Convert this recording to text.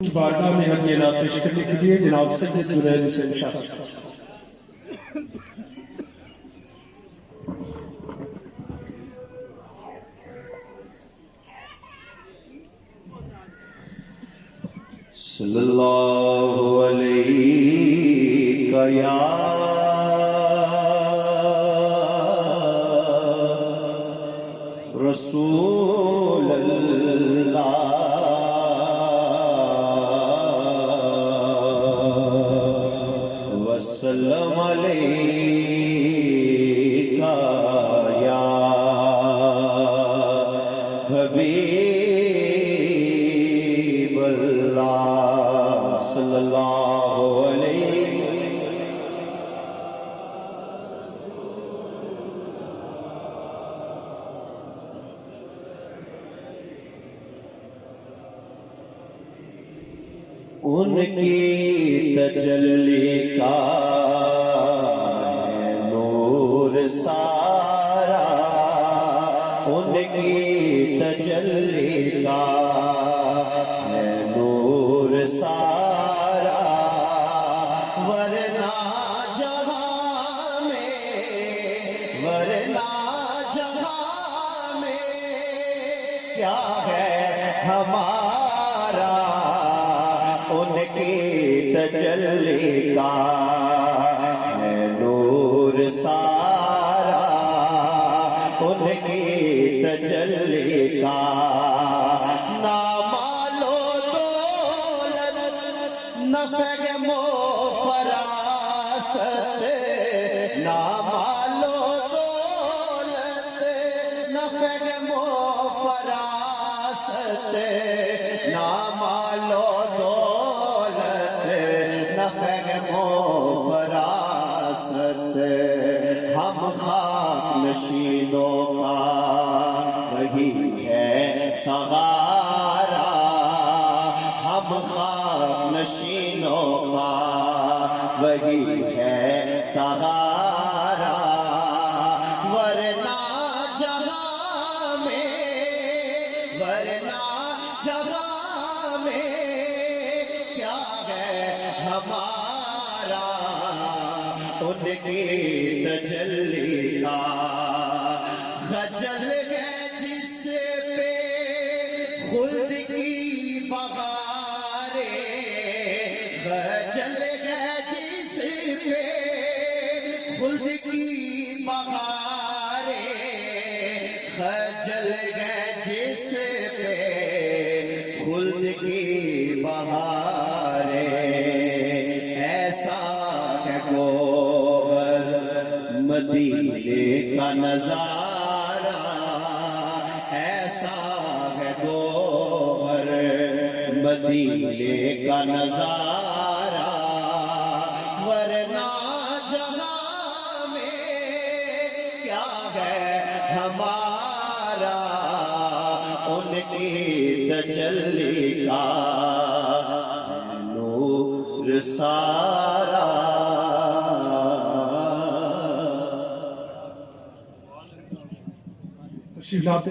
بارگاہ میں ہم یہ نعت پیش کرنے کے لیے جناب سید جنید حسین شاہ صاحب. صلی اللہ علیہ یا رسول اللہ وسلم علیہ یا حبیب اللہ صلی اللہ علیہ ان کی تجلی کا ہے نور سارا ان کی تجلی کا ہے نور سارا ورنہ جہاں میں کیا ہے ہمارا ان کی تجلی کا ہے نور سارا ان کی تجلی کا نہ مال و دولت نہ فہم و فراست نہ مال و دولت نہ فہم و فراست نہ مال و فہم و فراست ہم خاک نشینوں کا وہی ہے سہارا ہم خاک نشینوں کا وہی ہے سہارا ورنہ جہاں میں کیا ہے ہمارا ان کی تجلی کا خجل ہے جس پہ خلد کی بہاریں خجل ہے جس پہ خلد کی بہاریں خجل ہے جس پہ خلد کی بہاریں ایسا ہے گوہر مدینے کا نظارہ ایسا ہے گوہر مدینے کا نظارہ ورنہ جہاں میں کیا ہے ہمارا ان کی تجلی کا نور سارا تشریف لاتے